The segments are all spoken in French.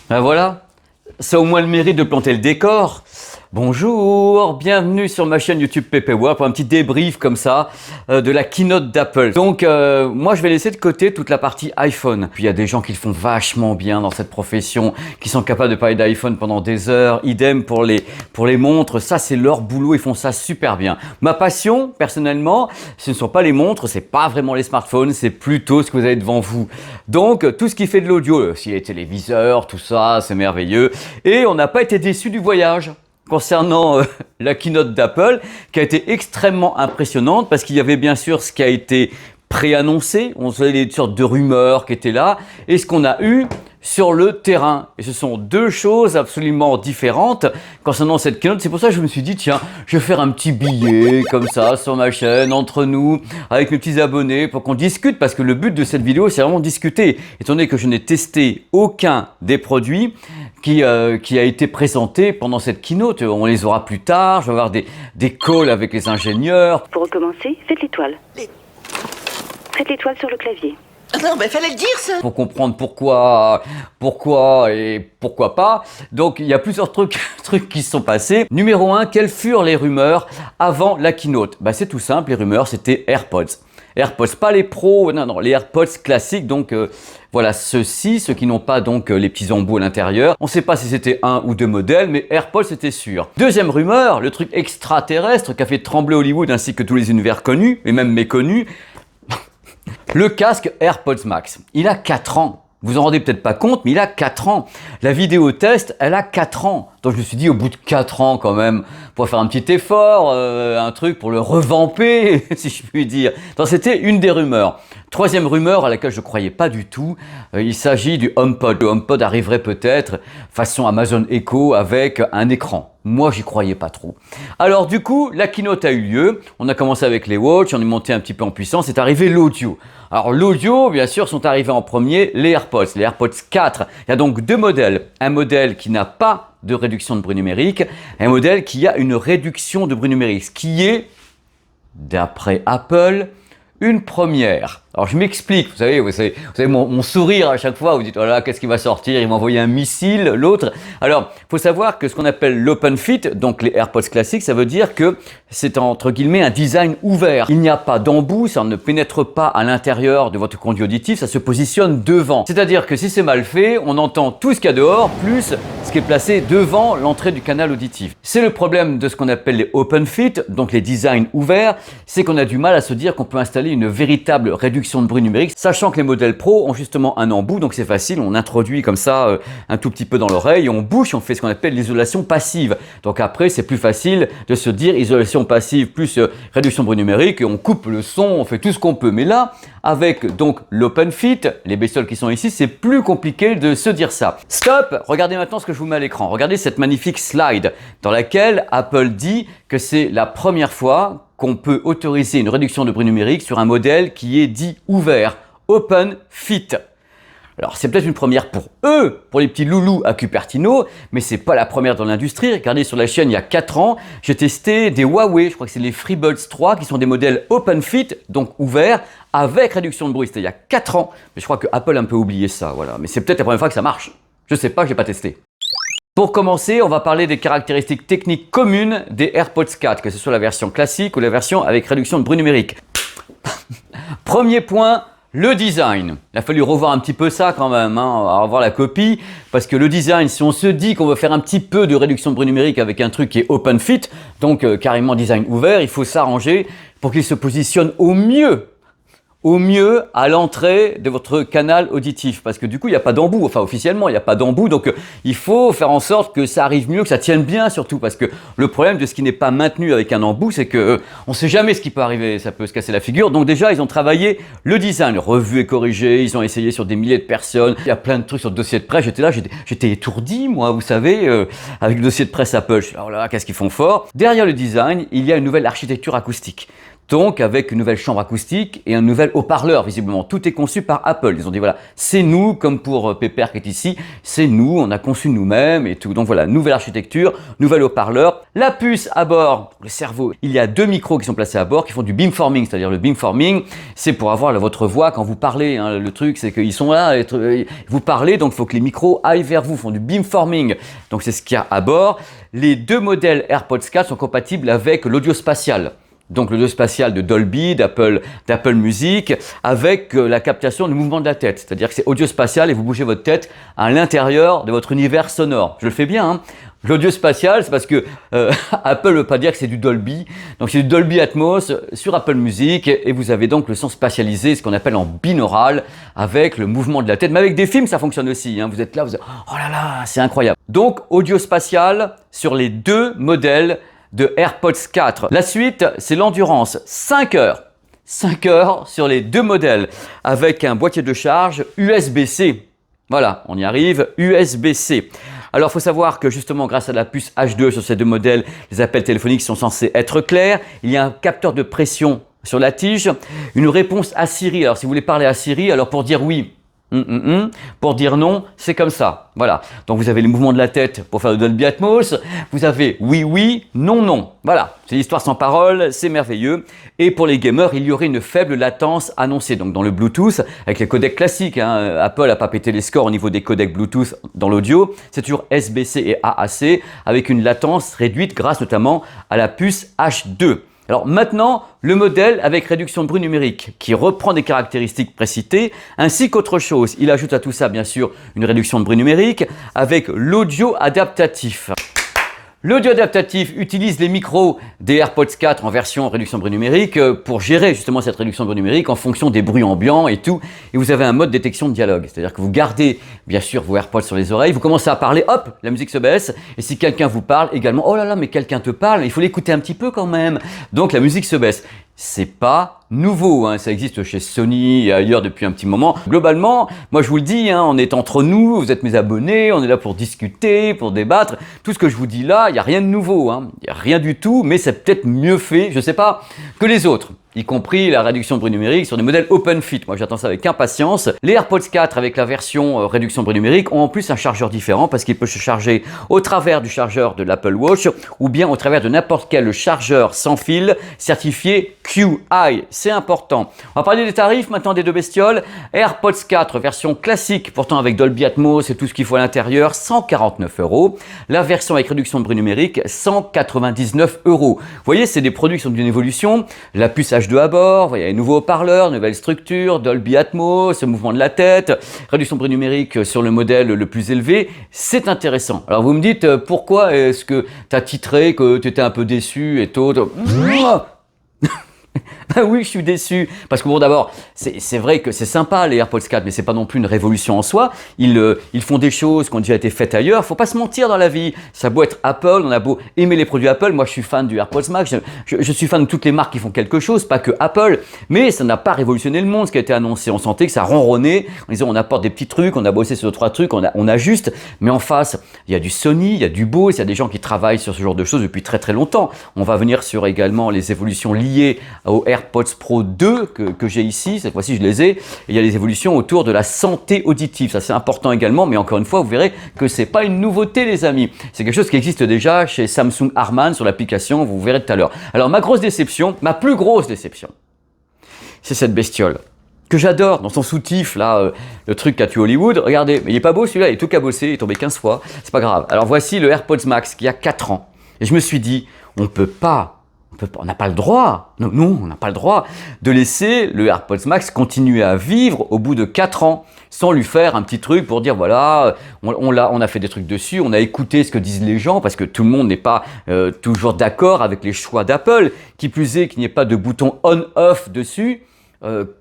Ben voilà, ça a au moins le mérite de planter le décor. Bonjour, bienvenue sur ma chaîne YouTube PPWorld pour un petit débrief comme ça de la keynote d'Apple. Donc moi je vais laisser de côté toute la partie iPhone. Puis il y a des gens qui le font vachement bien dans cette profession, qui sont capables de parler d'iPhone pendant des heures. Idem pour les montres, ça c'est leur boulot, ils font ça super bien. Ma passion personnellement, ce ne sont pas les montres, c'est pas vraiment les smartphones, c'est plutôt ce que vous avez devant vous. Donc tout ce qui fait de l'audio, si les téléviseurs, tout ça, c'est merveilleux. Et on n'a pas été déçus du voyage concernant la keynote d'Apple, qui a été extrêmement impressionnante parce qu'il y avait bien sûr ce qui a été préannoncé, on savait des sortes de rumeurs qui étaient là, et ce qu'on a eu sur le terrain. Et ce sont deux choses absolument différentes concernant cette keynote. C'est pour ça que je me suis dit, tiens, je vais faire un petit billet comme ça sur ma chaîne, entre nous, avec mes petits abonnés, pour qu'on discute, parce que le but de cette vidéo, c'est vraiment discuter. Étant donné que je n'ai testé aucun des produits qui a été présenté pendant cette keynote. On les aura plus tard, je vais avoir des calls avec les ingénieurs. Pour recommencer, faites l'étoile. Faites l'étoile sur le clavier. Non, mais fallait le dire ça. Pour comprendre pourquoi et pourquoi pas. Donc il y a plusieurs trucs qui se sont passés. Numéro 1, quelles furent les rumeurs avant la keynote? C'est tout simple, les rumeurs c'était AirPods. AirPods, pas les pros, non, les AirPods classiques, donc voilà, ceux qui n'ont pas donc les petits embouts à l'intérieur. On ne sait pas si c'était un ou deux modèles, mais AirPods c'était sûr. Deuxième rumeur, le truc extraterrestre qui a fait trembler Hollywood ainsi que tous les univers connus, et même méconnus, le casque AirPods Max. Il a 4 ans. Vous vous en rendez peut-être pas compte, mais il a 4 ans. La vidéo test, elle a 4 ans. Donc je me suis dit, au bout de 4 ans quand même, pour faire un petit effort, un truc pour le revamper, si je puis dire. Donc c'était une des rumeurs. Troisième rumeur à laquelle je ne croyais pas du tout, il s'agit du HomePod. Le HomePod arriverait peut-être façon Amazon Echo avec un écran. Moi, j'y croyais pas trop. Alors du coup, la keynote a eu lieu. On a commencé avec les watch, on est monté un petit peu en puissance, c'est arrivé l'audio. Alors l'audio, bien sûr, sont arrivés en premier les AirPods 4. Il y a donc deux modèles. Un modèle qui n'a pas de réduction de bruit numérique, et un modèle qui a une réduction de bruit numérique, ce qui est, d'après Apple, une première. Alors je m'explique, vous savez mon sourire à chaque fois, vous dites, oh là, qu'est-ce qui va sortir, il m'a envoyé un missile, l'autre. Alors, il faut savoir que ce qu'on appelle l'open fit, donc les AirPods classiques, ça veut dire que c'est entre guillemets un design ouvert. Il n'y a pas d'embout, ça ne pénètre pas à l'intérieur de votre conduit auditif, ça se positionne devant. C'est-à-dire que si c'est mal fait, on entend tout ce qu'il y a dehors, plus ce qui est placé devant l'entrée du canal auditif. C'est le problème de ce qu'on appelle les open fit, donc les designs ouverts, c'est qu'on a du mal à se dire qu'on peut installer une véritable réduction de bruit numérique, sachant que les modèles Pro ont justement un embout, donc c'est facile, on introduit comme ça un tout petit peu dans l'oreille, on bouche, on fait ce qu'on appelle l'isolation passive. Donc après, c'est plus facile de se dire isolation passive plus réduction de bruit numérique, et on coupe le son, on fait tout ce qu'on peut. Mais là, avec donc l'open fit, les bestioles qui sont ici, c'est plus compliqué de se dire ça. Stop, regardez maintenant ce que je vous mets à l'écran. Regardez cette magnifique slide dans laquelle Apple dit que c'est la première fois qu'on peut autoriser une réduction de bruit numérique sur un modèle qui est dit ouvert, open fit. Alors c'est peut-être une première pour eux, pour les petits loulous à Cupertino, mais c'est pas la première dans l'industrie. Regardez sur la chaîne, il y a 4 ans, j'ai testé des Huawei, je crois que c'est les FreeBuds 3, qui sont des modèles open fit, donc ouverts, avec réduction de bruit. C'était il y a 4 ans, mais je crois que Apple a un peu oublié ça, voilà. Mais c'est peut-être la première fois que ça marche. Je sais pas, j'ai pas testé. Pour commencer, on va parler des caractéristiques techniques communes des AirPods 4, que ce soit la version classique ou la version avec réduction de bruit numérique. Premier point, le design. Il a fallu revoir un petit peu ça quand même, à revoir la copie, parce que le design, si on se dit qu'on veut faire un petit peu de réduction de bruit numérique avec un truc qui est open fit, donc carrément design ouvert, il faut s'arranger pour qu'il se positionne au mieux à l'entrée de votre canal auditif, parce que du coup il n'y a pas d'embout, enfin officiellement il n'y a pas d'embout, donc il faut faire en sorte que ça arrive mieux, que ça tienne bien surtout, parce que le problème de ce qui n'est pas maintenu avec un embout, c'est que on ne sait jamais ce qui peut arriver, ça peut se casser la figure. Donc déjà ils ont travaillé le design, revu et corrigé, ils ont essayé sur des milliers de personnes, il y a plein de trucs sur le dossier de presse, j'étais là, j'étais étourdi moi, vous savez, avec le dossier de presse Apple, je suis là, oh là, qu'est-ce qu'ils font fort. Derrière le design, il y a une nouvelle architecture acoustique. Donc avec une nouvelle chambre acoustique et un nouvel haut-parleur, visiblement. Tout est conçu par Apple. Ils ont dit voilà, c'est nous, comme pour Pépère qui est ici, c'est nous, on a conçu nous-mêmes et tout. Donc voilà, nouvelle architecture, nouvel haut-parleur. La puce à bord, le cerveau. Il y a 2 micros qui sont placés à bord qui font du beamforming, c'est-à-dire le beamforming, c'est pour avoir votre voix quand vous parlez. Hein. Le truc, c'est qu'ils sont là, vous parlez, donc il faut que les micros aillent vers vous, font du beamforming. Donc c'est ce qu'il y a à bord. Les 2 modèles AirPods 4 sont compatibles avec l'audio spatial. Donc l'audio spatial de Dolby, d'Apple Music, avec la captation du mouvement de la tête. C'est-à-dire que c'est audio spatial et vous bougez votre tête à l'intérieur de votre univers sonore. Je le fais bien, hein. L'audio spatial, c'est parce que Apple ne veut pas dire que c'est du Dolby. Donc c'est du Dolby Atmos sur Apple Music et vous avez donc le son spatialisé, ce qu'on appelle en binaural, avec le mouvement de la tête. Mais avec des films, ça fonctionne aussi. Hein. Vous êtes là, vous êtes, oh là là, c'est incroyable. Donc audio spatial sur les 2 modèles de AirPods 4. La suite, c'est l'endurance. 5 heures. 5 heures sur les 2 modèles avec un boîtier de charge USB-C. Voilà, on y arrive, USB-C. Alors, il faut savoir que justement, grâce à la puce H2 sur ces 2 modèles, les appels téléphoniques sont censés être clairs. Il y a un capteur de pression sur la tige, une réponse à Siri. Alors, si vous voulez parler à Siri, alors pour dire oui, pour dire non, c'est comme ça. Voilà. Donc vous avez les mouvements de la tête pour faire le Dolby Atmos. Vous avez oui, oui, non, non. Voilà. C'est l'histoire sans parole, c'est merveilleux. Et pour les gamers, il y aurait une faible latence annoncée. Donc dans le Bluetooth, avec les codecs classiques, hein, Apple n'a pas pété les scores au niveau des codecs Bluetooth dans l'audio. C'est toujours SBC et AAC avec une latence réduite grâce notamment à la puce H2. Alors maintenant, le modèle avec réduction de bruit numérique qui reprend des caractéristiques précitées ainsi qu'autre chose. Il ajoute à tout ça bien sûr une réduction de bruit numérique avec l'audio adaptatif. L'audio adaptatif utilise les micros des AirPods 4 en version réduction de bruit numérique pour gérer justement cette réduction de bruit numérique en fonction des bruits ambiants et tout. Et vous avez un mode détection de dialogue, c'est-à-dire que vous gardez bien sûr vos AirPods sur les oreilles, vous commencez à parler, hop, la musique se baisse. Et si quelqu'un vous parle également, oh là là, mais quelqu'un te parle, il faut l'écouter un petit peu quand même. Donc la musique se baisse. C'est pas nouveau, hein. Ça existe chez Sony et ailleurs depuis un petit moment. Globalement, moi je vous le dis, hein, on est entre nous, vous êtes mes abonnés, on est là pour discuter, pour débattre. Tout ce que je vous dis là, il n'y a rien de nouveau, hein. Il n'y a rien du tout, mais c'est peut-être mieux fait, je sais pas, que les autres. Y compris la réduction de bruit numérique sur des modèles OpenFit. Moi, j'attends ça avec impatience. Les AirPods 4 avec la version réduction de bruit numérique ont en plus un chargeur différent parce qu'il peut se charger au travers du chargeur de l'Apple Watch ou bien au travers de n'importe quel chargeur sans fil certifié QI. C'est important. On va parler des tarifs maintenant des 2 bestioles. AirPods 4 version classique, pourtant avec Dolby Atmos et tout ce qu'il faut à l'intérieur, 149 €. La version avec réduction de bruit numérique, 199 €. Vous voyez, c'est des produits qui sont d'une évolution. La puce H2 à bord, il y a un nouveau haut-parleur, nouvelle structure, Dolby Atmos, mouvement de la tête, réduction de bruit numérique sur le modèle le plus élevé. C'est intéressant. Alors vous me dites, pourquoi est-ce que tu as titré que tu étais un peu déçu et tout? Ben oui, je suis déçu. Parce que bon, d'abord, c'est vrai que c'est sympa les AirPods 4, mais c'est pas non plus une révolution en soi. Ils font des choses qui ont déjà été faites ailleurs. Faut pas se mentir dans la vie. Ça a beau être Apple, on a beau aimer les produits Apple. Moi, je suis fan du AirPods Max. Je suis fan de toutes les marques qui font quelque chose, pas que Apple. Mais ça n'a pas révolutionné le monde, ce qui a été annoncé. On sentait que ça ronronnait. En disant, on apporte des petits trucs, on a bossé sur 3 trucs, on ajuste. Mais en face, il y a du Sony, il y a du Bose, il y a des gens qui travaillent sur ce genre de choses depuis très très longtemps. On va venir sur également les évolutions liées aux AirPods Pro 2 que j'ai ici, cette fois-ci je les ai, et il y a les évolutions autour de la santé auditive, ça c'est important également, mais encore une fois vous verrez que c'est pas une nouveauté les amis, c'est quelque chose qui existe déjà chez Samsung Harman sur l'application, vous verrez tout à l'heure. Alors ma plus grosse déception, c'est cette bestiole que j'adore dans son soutif là, le truc qu'a tué Hollywood. Regardez, mais il est pas beau celui-là, il est tout cabossé, il est tombé 15 fois, c'est pas grave. Alors voici le AirPods Max qui a 4 ans, et je me suis dit, on n'a pas le droit, non, on n'a pas le droit de laisser le AirPods Max continuer à vivre au bout de 4 ans sans lui faire un petit truc pour dire voilà, on a fait des trucs dessus, on a écouté ce que disent les gens parce que tout le monde n'est pas toujours d'accord avec les choix d'Apple. Qui plus est qu'il n'y ait pas de bouton on-off dessus.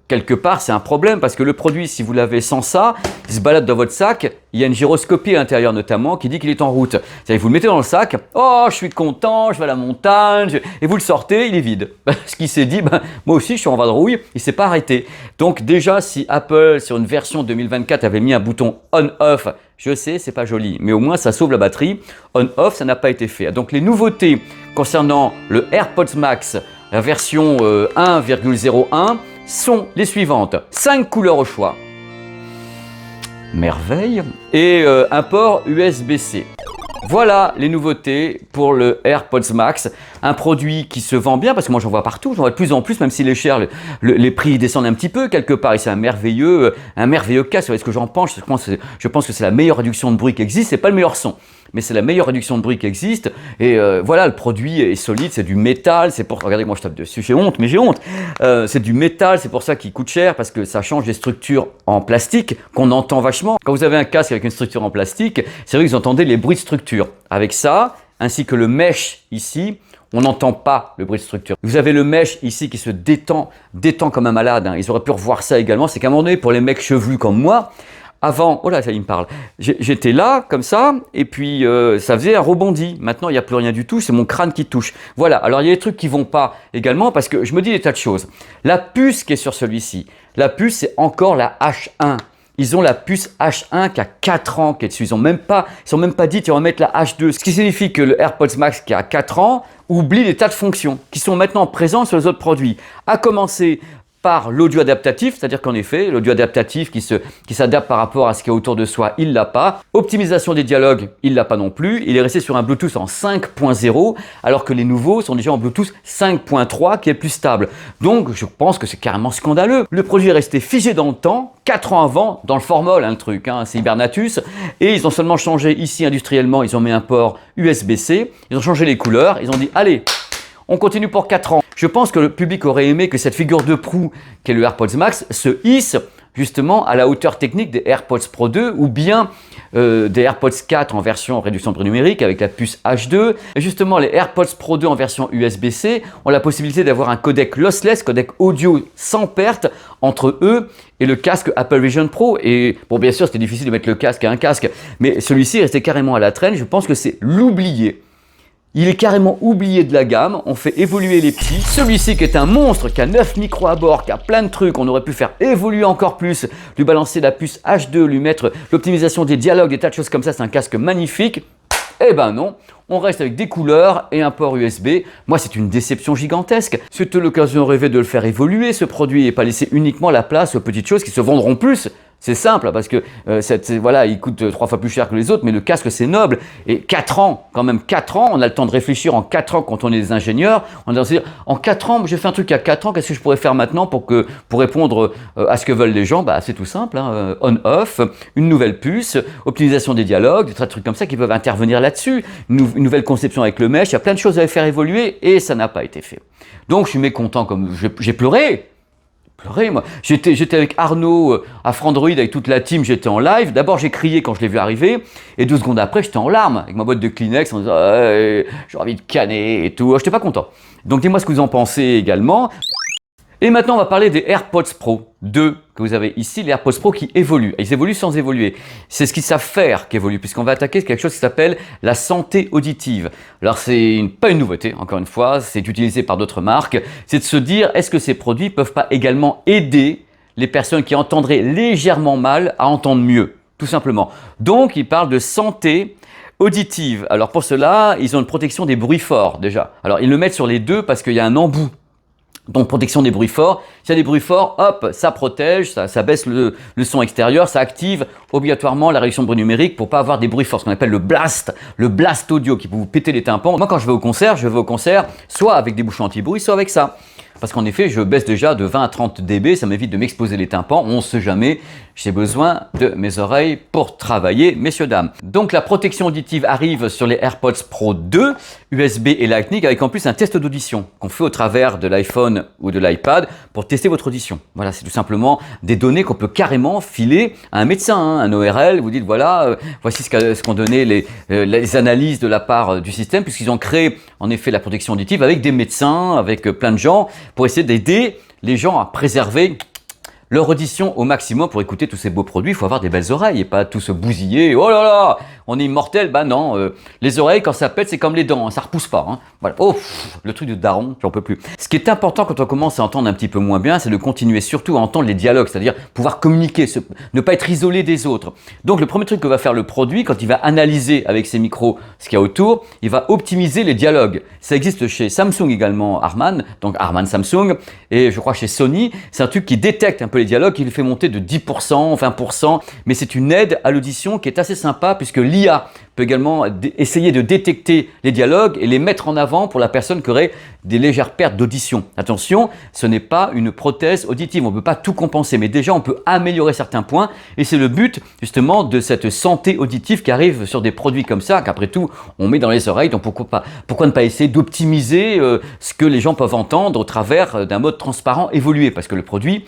Quelque part c'est un problème parce que le produit, si vous l'avez sans ça, il se balade dans votre sac, il y a une gyroscopie à l'intérieur notamment qui dit qu'il est en route. C'est-à-dire vous le mettez dans le sac, oh je suis content, je vais à la montagne, et vous le sortez, il est vide. Ce qui s'est dit, moi aussi je suis en vadrouille, il s'est pas arrêté. Donc déjà si Apple sur une version 2024 avait mis un bouton on-off, je sais c'est pas joli, mais au moins ça sauve la batterie, on-off ça n'a pas été fait. Donc les nouveautés concernant le AirPods Max la version 1,01 sont les suivantes. 5 couleurs au choix. Merveille. Et un port USB-C. Voilà les nouveautés pour le AirPods Max, un produit qui se vend bien parce que moi j'en vois partout, j'en vois de plus en plus, même s'il est cher, les prix descendent un petit peu quelque part et c'est un merveilleux casque. Vous voyez ce que j'en pense? Je pense que c'est la meilleure réduction de bruit qui existe, c'est pas le meilleur son, mais c'est la meilleure réduction de bruit qui existe et voilà, le produit est solide, c'est du métal, c'est pour, regardez moi je tape dessus, j'ai honte, mais j'ai honte, c'est du métal, c'est pour ça qu'il coûte cher parce que ça change des structures en plastique qu'on entend vachement. Quand vous avez un casque avec une structure en plastique, c'est vrai que vous entendez les bruits de structure. Avec ça, ainsi que le mesh ici, on n'entend pas le bruit de structure. Vous avez le mesh ici qui se détend comme un malade. Ils auraient pu revoir ça également. C'est qu'à un moment donné, pour les mecs chevelus comme moi, avant, oh là, ça il me parle. J'étais là, comme ça, et puis ça faisait un rebondi. Maintenant, il n'y a plus rien du tout, c'est mon crâne qui touche. Voilà, alors il y a des trucs qui vont pas également, parce que je me dis des tas de choses. La puce qui est sur celui-ci, la puce, c'est encore la H1. Ils ont la puce H1 qui a 4 ans qui est dessus. Ils sont même pas dit qu'ils vont mettre la H2. Ce qui signifie que le AirPods Max qui a 4 ans oublie des tas de fonctions qui sont maintenant présentes sur les autres produits. À commencer par l'audio adaptatif, c'est-à-dire qu'en effet, l'audio adaptatif qui s'adapte par rapport à ce qu'il y a autour de soi, il l'a pas. Optimisation des dialogues, il l'a pas non plus. Il est resté sur un Bluetooth en 5.0, alors que les nouveaux sont déjà en Bluetooth 5.3 qui est plus stable. Donc, je pense que c'est carrément scandaleux. Le produit est resté figé dans le temps, 4 ans avant, dans le formol, le truc, c'est Hibernatus. Et ils ont seulement changé ici industriellement, ils ont mis un port USB-C, ils ont changé les couleurs, ils ont dit, allez, on continue pour 4 ans. Je pense que le public aurait aimé que cette figure de proue qu'est le AirPods Max se hisse justement à la hauteur technique des AirPods Pro 2 ou bien des AirPods 4 en version réduction de bruit numérique avec la puce H2. Et justement, les AirPods Pro 2 en version USB-C ont la possibilité d'avoir un codec lossless, codec audio sans perte entre eux et le casque Apple Vision Pro. Et bon, bien sûr, c'était difficile de mettre le casque à un casque, mais celui-ci est resté carrément à la traîne. Je pense que c'est l'oublié. Il est carrément oublié de la gamme, on fait évoluer les petits. Celui-ci qui est un monstre, qui a 9 micros à bord, qui a plein de trucs, on aurait pu faire évoluer encore plus, lui balancer la puce H2, lui mettre l'optimisation des dialogues, des tas de choses comme ça, c'est un casque magnifique. Eh ben non, on reste avec des couleurs et un port USB. Moi, c'est une déception gigantesque. C'était l'occasion rêvée de le faire évoluer, ce produit, et pas laisser uniquement la place aux petites choses qui se vendront plus. C'est simple, parce que voilà, il coûte 3 fois plus cher que les autres, mais le casque, c'est noble. Et 4 ans, quand même 4 ans, on a le temps de réfléchir en 4 ans quand on est des ingénieurs. On doit se dire, en 4 ans, j'ai fait un truc il y a 4 ans, qu'est-ce que je pourrais faire maintenant pour répondre à ce que veulent les gens? Bah, c'est tout simple, on-off, une nouvelle puce, optimisation des dialogues, des trucs comme ça qui peuvent intervenir là-dessus. Une nouvelle conception avec le mesh, il y a plein de choses à faire évoluer et ça n'a pas été fait. Donc, je suis mécontent, comme j'ai pleuré. Moi. J'étais avec Arnaud à Frandroid avec toute la team, j'étais en live. D'abord j'ai crié quand je l'ai vu arriver et 2 secondes après j'étais en larmes avec ma boîte de Kleenex en disant j'ai envie de canner et tout. J'étais pas content. Donc dis-moi ce que vous en pensez également. Et maintenant, on va parler des AirPods Pro 2 que vous avez ici, les AirPods Pro qui évoluent. Ils évoluent sans évoluer. C'est ce qu'ils savent faire qui évolue, puisqu'on va attaquer quelque chose qui s'appelle la santé auditive. Alors, c'est pas une nouveauté, encore une fois, c'est utilisé par d'autres marques. C'est de se dire, est-ce que ces produits peuvent pas également aider les personnes qui entendraient légèrement mal à entendre mieux, tout simplement. Donc, ils parlent de santé auditive. Alors, pour cela, ils ont une protection des bruits forts, déjà. Alors, ils le mettent sur les deux parce qu'il y a un embout. Donc protection des bruits forts, s'il y a des bruits forts, hop, ça protège, ça baisse le son extérieur, ça active obligatoirement la réduction de bruit numérique pour pas avoir des bruits forts, ce qu'on appelle le blast audio qui peut vous péter les tympans. Moi quand je vais au concert soit avec des bouchons anti-bruit, soit avec ça. Parce qu'en effet, je baisse déjà de 20 à 30 dB, ça m'évite de m'exposer les tympans, on ne sait jamais, j'ai besoin de mes oreilles pour travailler, messieurs, dames. Donc la protection auditive arrive sur les AirPods Pro 2, USB et Lightning, avec en plus un test d'audition qu'on fait au travers de l'iPhone ou de l'iPad pour tester votre audition. Voilà, c'est tout simplement des données qu'on peut carrément filer à un médecin, un ORL, vous dites voilà, voici ce qu'ont donné les analyses de la part du système, puisqu'ils ont créé en effet la protection auditive avec des médecins, avec plein de gens, pour essayer d'aider les gens à préserver leur audition au maximum pour écouter tous ces beaux produits. Il faut avoir des belles oreilles et pas tout se bousiller. Oh là là, on est immortel. Bah non, les oreilles quand ça pète c'est comme les dents, hein, ça repousse pas. Hein. Voilà. Oh, le truc de daron, j'en peux plus. Ce qui est important quand on commence à entendre un petit peu moins bien, c'est de continuer surtout à entendre les dialogues, c'est-à-dire pouvoir communiquer, ne pas être isolé des autres. Donc le premier truc que va faire le produit quand il va analyser avec ses micros ce qu'il y a autour, il va optimiser les dialogues. Ça existe chez Samsung également, Harman, donc Harman Samsung, et je crois chez Sony, c'est un truc qui détecte un peu les dialogues, qui les fait monter de 10%, 20%, mais c'est une aide à l'audition qui est assez sympa puisque l'IA peut également essayer de détecter les dialogues et les mettre en avant pour la personne qui aurait des légères pertes d'audition. Attention, ce n'est pas une prothèse auditive, on ne peut pas tout compenser, mais déjà on peut améliorer certains points et c'est le but justement de cette santé auditive qui arrive sur des produits comme ça, qu'après tout on met dans les oreilles, donc pourquoi ne pas essayer d'optimiser ce que les gens peuvent entendre au travers d'un mode transparent évolué, parce que le produit,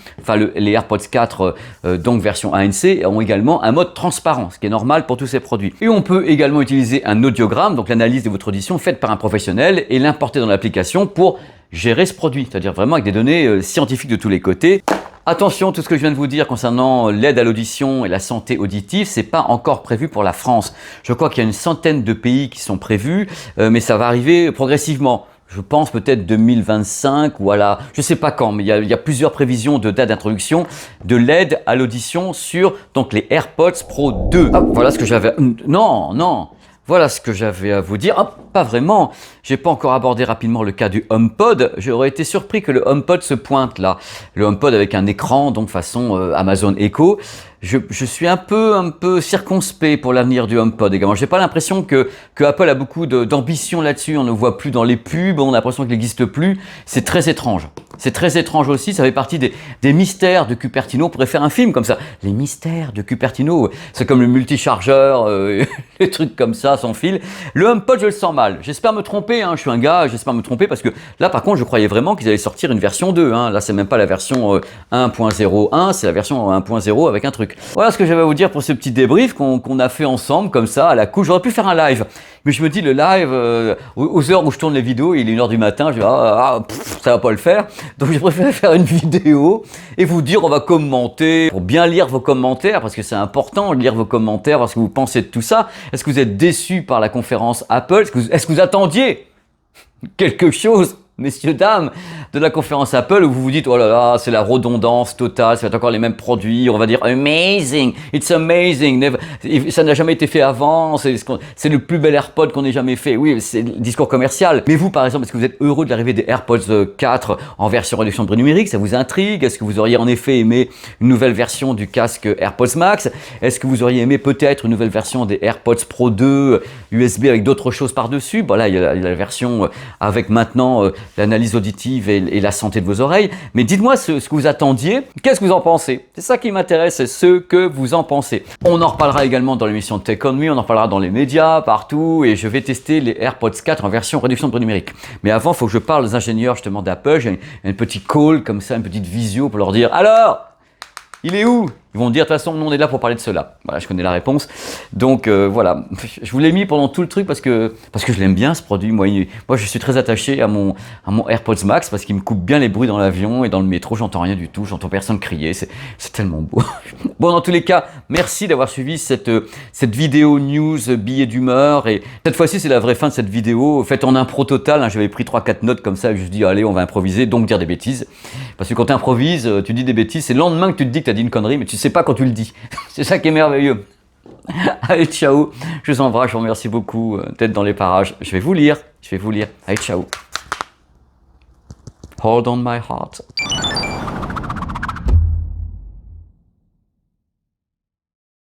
les AirPods 4 donc version ANC ont également un mode transparent, ce qui est normal pour tous ces produits. Et on peut également utiliser un audiogramme, donc l'analyse de votre audition faite par un professionnel et l'importer dans l'application pour gérer ce produit, c'est-à-dire vraiment avec des données scientifiques de tous les côtés. Attention, tout ce que je viens de vous dire concernant l'aide à l'audition et la santé auditive, c'est pas encore prévu pour la France. Je crois qu'il y a une centaine de pays qui sont prévus, mais ça va arriver progressivement. Je pense peut-être 2025, voilà, je sais pas quand, mais il y a plusieurs prévisions de date d'introduction de l'aide à l'audition sur donc les AirPods Pro 2. Ah, voilà ce que j'avais. Non. Voilà ce que j'avais à vous dire. Ah, pas vraiment. J'ai pas encore abordé rapidement le cas du HomePod. J'aurais été surpris que le HomePod se pointe là. Le HomePod avec un écran, donc façon Amazon Echo. Je suis un peu circonspect pour l'avenir du HomePod également. J'ai pas l'impression que Apple a beaucoup d'ambition là-dessus. On ne voit plus dans les pubs, on a l'impression qu'il n'existe plus. C'est très étrange. C'est très étrange aussi, ça fait partie des mystères de Cupertino. On pourrait faire un film comme ça. Les mystères de Cupertino, c'est comme le multichargeur, les trucs comme ça, sans fil. Le HomePod, je le sens mal. J'espère me tromper, hein. Je suis un gars, j'espère me tromper parce que là, par contre, je croyais vraiment qu'ils allaient sortir une version 2. Hein. Là, c'est même pas la version 1.01, c'est la version 1.0 avec un truc. Voilà ce que j'avais à vous dire pour ce petit débrief qu'on a fait ensemble, comme ça, à la couche. J'aurais pu faire un live, mais je me dis, le live, aux heures où je tourne les vidéos, il est 1h du matin, je dis, ça va pas le faire. Donc je préfère faire une vidéo et vous dire, on va commenter, pour bien lire vos commentaires, parce que c'est important de lire vos commentaires, voir ce que vous pensez de tout ça. Est-ce que vous êtes déçus par la conférence Apple? Est-ce que vous attendiez quelque chose, messieurs, dames, de la conférence Apple où vous vous dites, oh là là, c'est la redondance totale, ça va être encore les mêmes produits, on va dire amazing, it's amazing, ça n'a jamais été fait avant, c'est le plus bel AirPod qu'on ait jamais fait. Oui, c'est le discours commercial. Mais vous, par exemple, est-ce que vous êtes heureux de l'arrivée des AirPods 4 en version réduction de bruit numérique? Ça vous intrigue? Est-ce que vous auriez en effet aimé une nouvelle version du casque AirPods Max? Est-ce que vous auriez aimé peut-être une nouvelle version des AirPods Pro 2 USB avec d'autres choses par-dessus? Voilà, il y a la version avec maintenant l'analyse auditive et la santé de vos oreilles. Mais dites-moi ce que vous attendiez. Qu'est-ce que vous en pensez? C'est ça qui m'intéresse, c'est ce que vous en pensez. On en reparlera également dans l'émission Tech On Me, on en reparlera dans les médias, partout, et je vais tester les AirPods 4 en version réduction de bruit numérique. Mais avant, il faut que je parle aux ingénieurs justement d'Apple. J'ai une petite call comme ça, une petite visio pour leur dire, alors, il est où? Ils vont dire, de toute façon, nous on est là pour parler de cela. Voilà, je connais la réponse. Donc voilà, je vous l'ai mis pendant tout le truc parce que je l'aime bien ce produit. Moi, je suis très attaché à mon AirPods Max parce qu'il me coupe bien les bruits dans l'avion et dans le métro. J'entends rien du tout, j'entends personne crier. C'est tellement beau. Bon, dans tous les cas, merci d'avoir suivi cette vidéo news billet d'humeur. Et cette fois-ci, c'est la vraie fin de cette vidéo. Faite en impro total. Hein, j'avais pris 3-4 notes comme ça. Et je me suis dit, allez, on va improviser, donc dire des bêtises. Parce que quand tu improvises, tu dis des bêtises. C'est le lendemain que tu te dis que tu as dit une connerie, mais tu sais pas quand tu le dis. C'est ça qui est merveilleux. Allez, ciao. Je vous embrasse, je vous remercie beaucoup d'être dans les parages. Je vais vous lire. Allez, ciao. Hold on my heart.